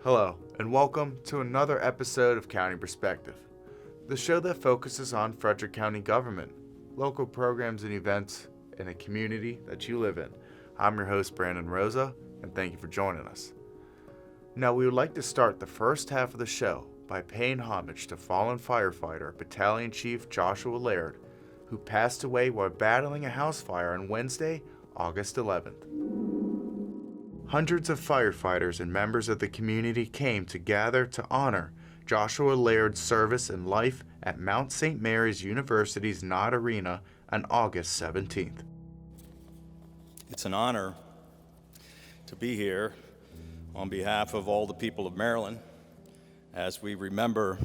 Hello, and welcome to another episode of County Perspective, the show that focuses on Frederick County government, local programs and events, in a community that you live in. I'm your host, Brandon Rosa, and thank you for joining us. Now, we would like to start the first half of the show by paying homage to fallen firefighter Battalion Chief Joshua Laird, who passed away while battling a house fire on Wednesday, August 11th. Hundreds of firefighters and members of the community came to gather to honor Joshua Laird's service and life at Mount St. Mary's University's Knott Arena on August 17th. It's an honor to be here on behalf of all the people of Maryland as we remember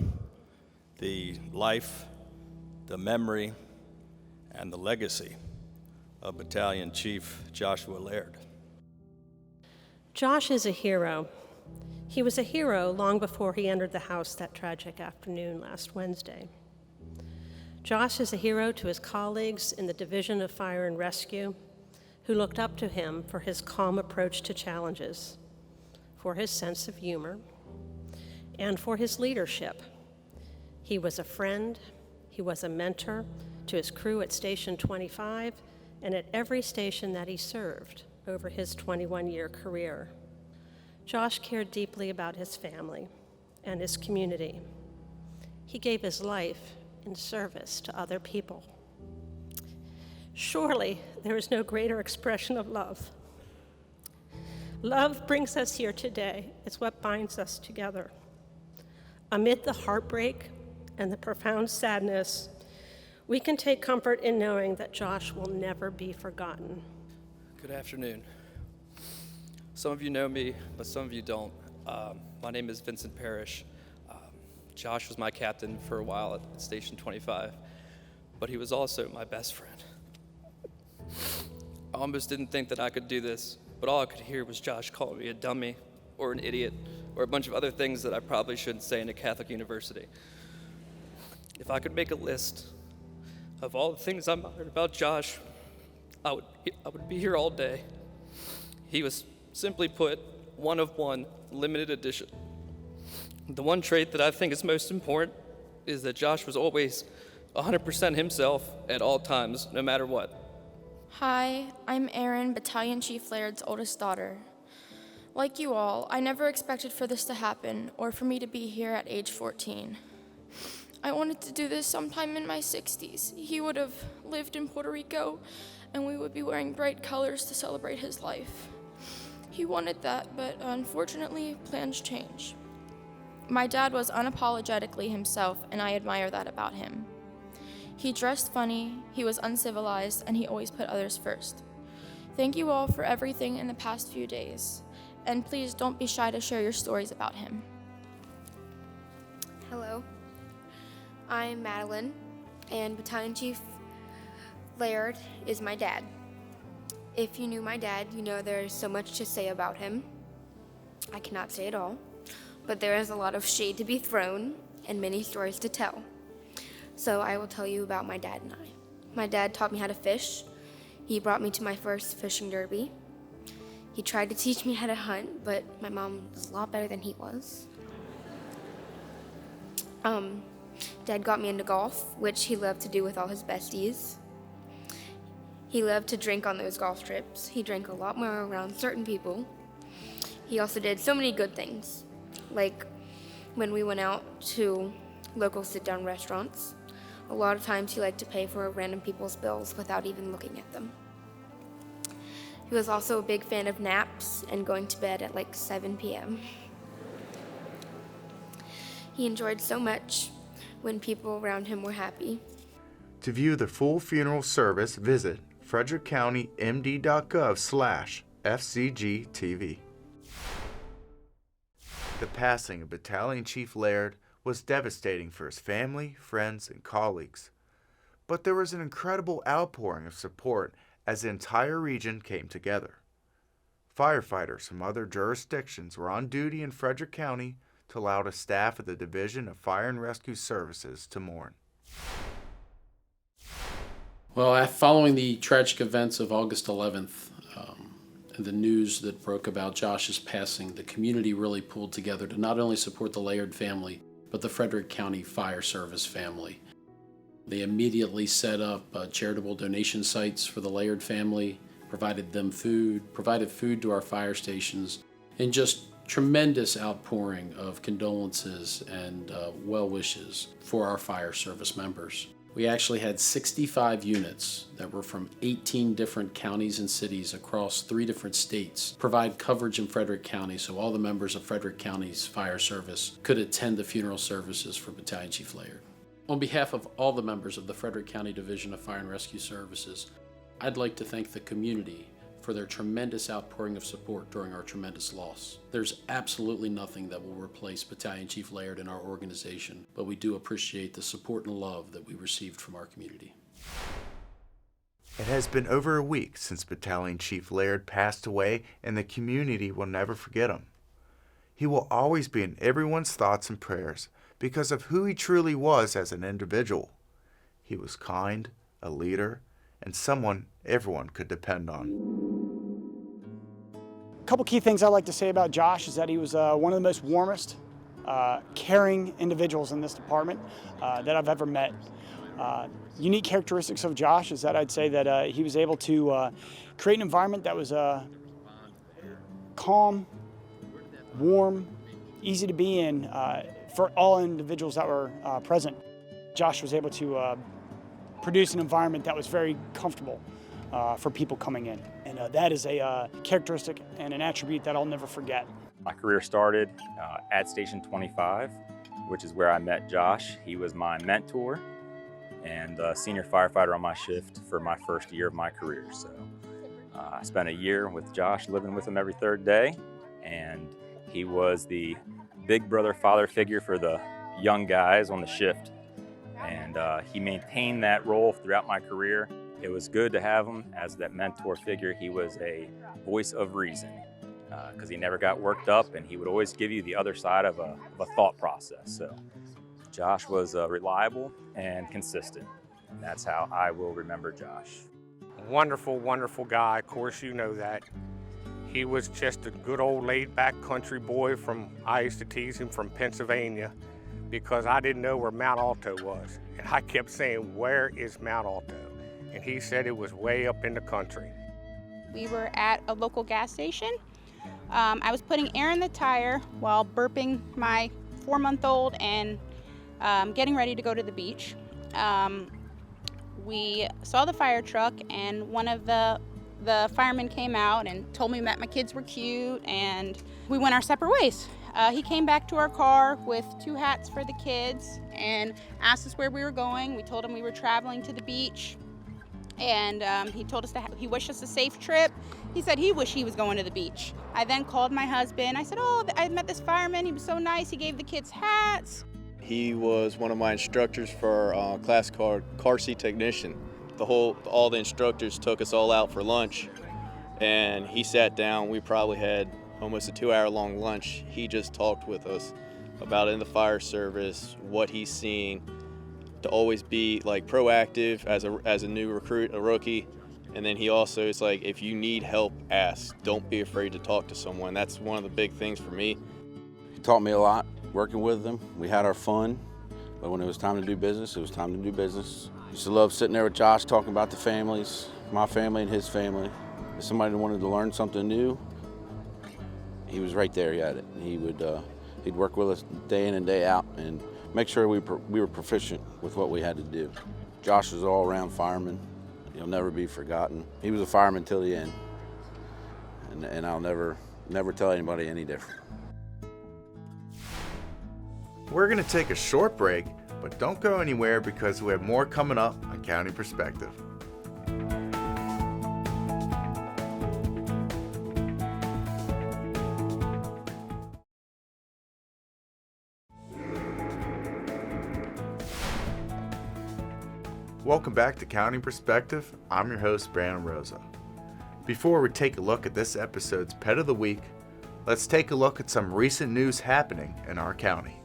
the life, the memory, and the legacy of Battalion Chief Joshua Laird. Josh is a hero. He was a hero long before he entered the house that tragic afternoon last Wednesday. Josh is a hero to his colleagues in the Division of Fire and Rescue, who looked up to him for his calm approach to challenges, for his sense of humor, and for his leadership. He was a friend, he was a mentor to his crew at Station 25 and at every station that he served over his 21-year career. Josh cared deeply about his family and his community. He gave his life in service to other people. Surely there is no greater expression of love. Love brings us here today. It's what binds us together. Amid the heartbreak and the profound sadness, we can take comfort in knowing that Josh will never be forgotten. Good afternoon. Some of you know me, but some of you don't. My name is Vincent Parrish. Josh was my captain for a while at Station 25, but he was also my best friend. I almost didn't think that I could do this, but all I could hear was Josh calling me a dummy or an idiot or a bunch of other things that I probably shouldn't say in a Catholic university. If I could make a list of all the things I admired about Josh, I would be here all day. He was, simply put, one of one, limited edition. The one trait that I think is most important is that Josh was always 100% himself at all times, no matter what. Hi, I'm Erin, Battalion Chief Laird's oldest daughter. Like you all, I never expected for this to happen or for me to be here at age 14. I wanted to do this sometime in my 60s. He would have lived in Puerto Rico, and we would be wearing bright colors to celebrate his life. He wanted that, but unfortunately, plans change. My dad was unapologetically himself, and I admire that about him. He dressed funny, he was uncivilized, and he always put others first. Thank you all for everything in the past few days, and please don't be shy to share your stories about him. Hello, I'm Madeline, and Battalion Chief Laird is my dad. If you knew my dad, you know there's so much to say about him. I cannot say it all, but there is a lot of shade to be thrown and many stories to tell. So I will tell you about my dad and I. My dad taught me how to fish. He brought me to my first fishing derby. He tried to teach me how to hunt, but my mom was a lot better than he was. Dad got me into golf, which he loved to do with all his besties. He loved to drink on those golf trips. He drank a lot more around certain people. He also did so many good things, like when we went out to local sit-down restaurants. A lot of times he liked to pay for random people's bills without even looking at them. He was also a big fan of naps and going to bed at like 7 p.m. He enjoyed so much when people around him were happy. To view the full funeral service, visit frederickcountymd.gov/FCG-TV. The passing of Battalion Chief Laird was devastating for his family, friends, and colleagues. But there was an incredible outpouring of support as the entire region came together. Firefighters from other jurisdictions were on duty in Frederick County to allow the staff of the Division of Fire and Rescue Services to mourn. Well, following the tragic events of August 11th, And the news that broke about Josh's passing, the community really pulled together to not only support the Laird family, but the Frederick County Fire Service family. They immediately set up charitable donation sites for the Laird family, provided food to our fire stations, and just tremendous outpouring of condolences and well wishes for our fire service members. We actually had 65 units that were from 18 different counties and cities across 3 different states provide coverage in Frederick County, so all the members of Frederick County's fire service could attend the funeral services for Battalion Chief Laird. On behalf of all the members of the Frederick County Division of Fire and Rescue Services, I'd like to thank the community for their tremendous outpouring of support during our tremendous loss. There's absolutely nothing that will replace Battalion Chief Laird in our organization, but we do appreciate the support and love that we received from our community. It has been over a week since Battalion Chief Laird passed away, and the community will never forget him. He will always be in everyone's thoughts and prayers because of who he truly was as an individual. He was kind, a leader, and someone everyone could depend on. A couple key things I'd like to say about Josh is that he was one of the most warmest, caring individuals in this department that I've ever met. Unique characteristics of Josh is that I'd say that he was able to create an environment that was calm, warm, easy to be in for all individuals that were present. Josh was able to produce an environment that was very comfortable for people coming in. And that is a characteristic and an attribute that I'll never forget. My career started at Station 25, which is where I met Josh. He was my mentor and senior firefighter on my shift for my first year of my career. So I spent a year with Josh, living with him every third day, and he was the big brother father figure for the young guys on the shift. And he maintained that role throughout my career. It was good to have him as that mentor figure. He was a voice of reason because he never got worked up, and he would always give you the other side of a thought process. So Josh was reliable and consistent, and that's how I will remember Josh. Wonderful, wonderful guy. Of course, you know that. He was just a good old laid-back country boy I used to tease him, from Pennsylvania, because I didn't know where Mount Alto was. And I kept saying, where is Mount Alto? And he said it was way up in the country. We were at a local gas station. I was putting air in the tire while burping my 4-month-old and getting ready to go to the beach. We saw the fire truck, and one of the firemen came out and told me that my kids were cute, and we went our separate ways. He came back to our car with 2 hats for the kids and asked us where we were going. We told him we were traveling to the beach, and he told us he wished us a safe trip. He said he wished he was going to the beach. I then called my husband. I said, oh, I met this fireman. He was so nice. He gave the kids hats. He was one of my instructors for our class called Car Seat Technician. All the instructors took us all out for lunch, and he sat down. We probably had almost a 2-hour-long lunch. He just talked with us about in the fire service, what he's seen, to always be like proactive as a new recruit, a rookie. And then he also is like, if you need help, ask. Don't be afraid to talk to someone. That's one of the big things for me. He taught me a lot working with him. We had our fun, but when it was time to do business, it was time to do business. I used to love sitting there with Josh talking about the families, my family and his family. If somebody wanted to learn something new, he was right there at it. He'd work with us day in and day out and make sure we were proficient with what we had to do. Josh was an all-around fireman. He'll never be forgotten. He was a fireman till the end, and I'll never tell anybody any different. We're going to take a short break, but don't go anywhere because we have more coming up on County Perspective. Welcome back to County Perspective. I'm your host, Brandon Rosa. Before we take a look at this episode's Pet of the Week, let's take a look at some recent news happening in our county.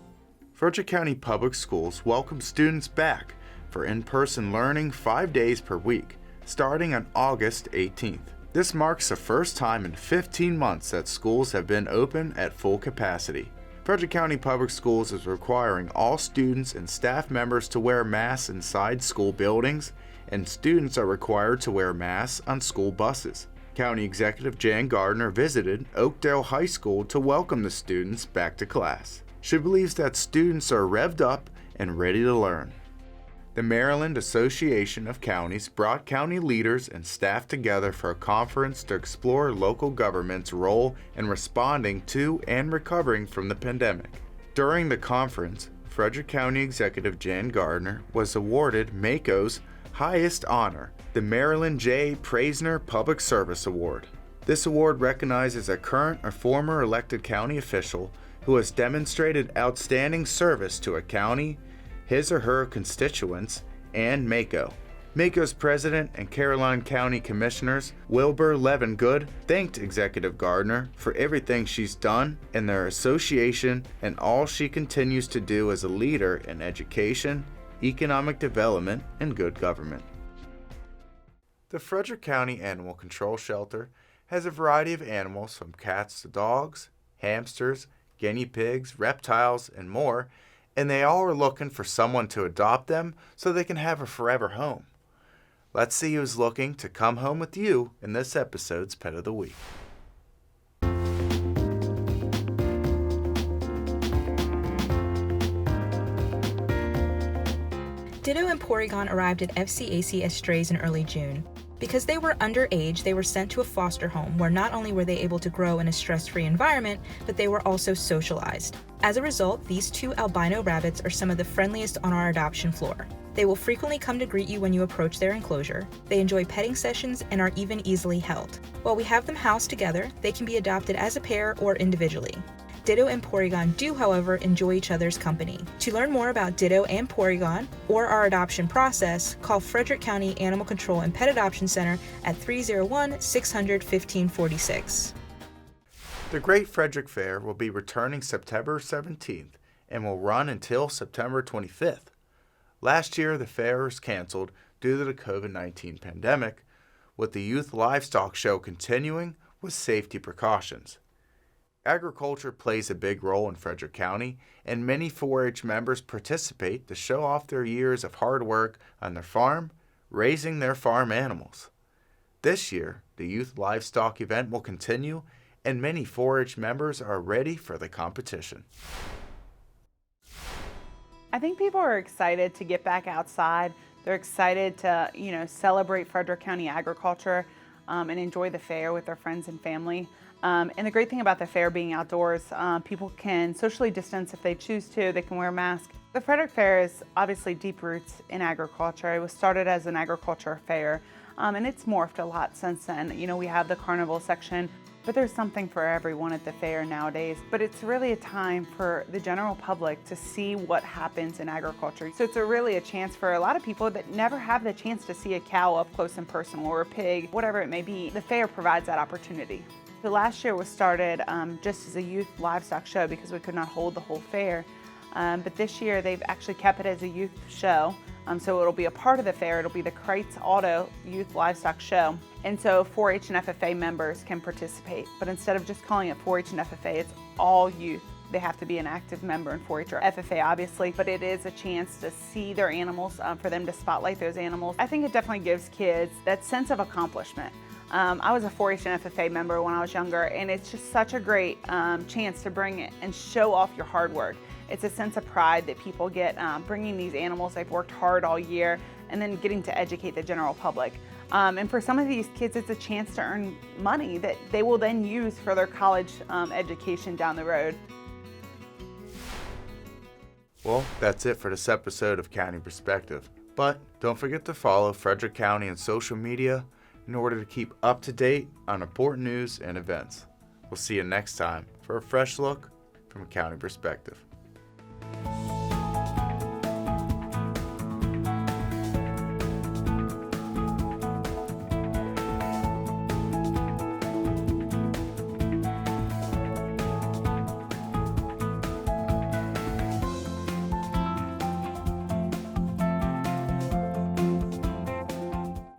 Frederick County Public Schools welcome students back for in-person learning 5 days per week, starting on August 18th. This marks the first time in 15 months that schools have been open at full capacity. Frederick County Public Schools is requiring all students and staff members to wear masks inside school buildings, and students are required to wear masks on school buses. County Executive Jan Gardner visited Oakdale High School to welcome the students back to class. She believes that students are revved up and ready to learn. The Maryland Association of Counties brought county leaders and staff together for a conference to explore local government's role in responding to and recovering from the pandemic. During the conference, Frederick County Executive Jan Gardner was awarded MACO's highest honor, the Marilyn J. Praisner Public Service Award. This award recognizes a current or former elected county official who has demonstrated outstanding service to a county, his or her constituents, and MACO. MACO's president and Caroline County Commissioners Wilbur Levingood thanked Executive Gardner for everything she's done in their association and all she continues to do as a leader in education, economic development, and good government. The Frederick County Animal Control Shelter has a variety of animals from cats to dogs, hamsters, guinea pigs, reptiles, and more, and they all are looking for someone to adopt them so they can have a forever home. Let's see who's looking to come home with you in this episode's Pet of the Week. Ditto and Porygon arrived at FCAC as strays in early June. Because they were underage, they were sent to a foster home where not only were they able to grow in a stress-free environment, but they were also socialized. As a result, these two albino rabbits are some of the friendliest on our adoption floor. They will frequently come to greet you when you approach their enclosure. They enjoy petting sessions and are even easily held. While we have them housed together, they can be adopted as a pair or individually. Ditto and Porygon do, however, enjoy each other's company. To learn more about Ditto and Porygon, or our adoption process, call Frederick County Animal Control and Pet Adoption Center at 301-600-1546. The Great Frederick Fair will be returning September 17th and will run until September 25th. Last year, the fair was canceled due to the COVID-19 pandemic, with the Youth Livestock Show continuing with safety precautions. Agriculture plays a big role in Frederick County, and many 4-H members participate to show off their years of hard work on their farm, raising their farm animals. This year, the youth livestock event will continue, and many 4-H members are ready for the competition. I think people are excited to get back outside. They're excited to, celebrate Frederick County agriculture and enjoy the fair with their friends and family. And the great thing about the fair being outdoors, people can socially distance if they choose to. They can wear a mask. The Frederick Fair is obviously deep roots in agriculture. It was started as an agriculture fair, and it's morphed a lot since then. We have the carnival section, but there's something for everyone at the fair nowadays. But it's really a time for the general public to see what happens in agriculture. So it's really a chance for a lot of people that never have the chance to see a cow up close and personal, or a pig, whatever it may be. The fair provides that opportunity. So last year was started just as a youth livestock show because we could not hold the whole fair. But this year they've actually kept it as a youth show. So it'll be a part of the fair. It'll be the Kreitz Auto Youth Livestock Show. And so 4-H and FFA members can participate. But instead of just calling it 4-H and FFA, it's all youth. They have to be an active member in 4-H or FFA, obviously, but it is a chance to see their animals, for them to spotlight those animals. I think it definitely gives kids that sense of accomplishment. I was a 4-H and FFA member when I was younger, and it's just such a great chance to bring it and show off your hard work. It's a sense of pride that people get bringing these animals they've worked hard all year and then getting to educate the general public. And for some of these kids, it's a chance to earn money that they will then use for their college education down the road. Well, that's it for this episode of County Perspective. But don't forget to follow Frederick County on social media in order to keep up to date on important news and events. We'll see you next time for a fresh look from a county perspective.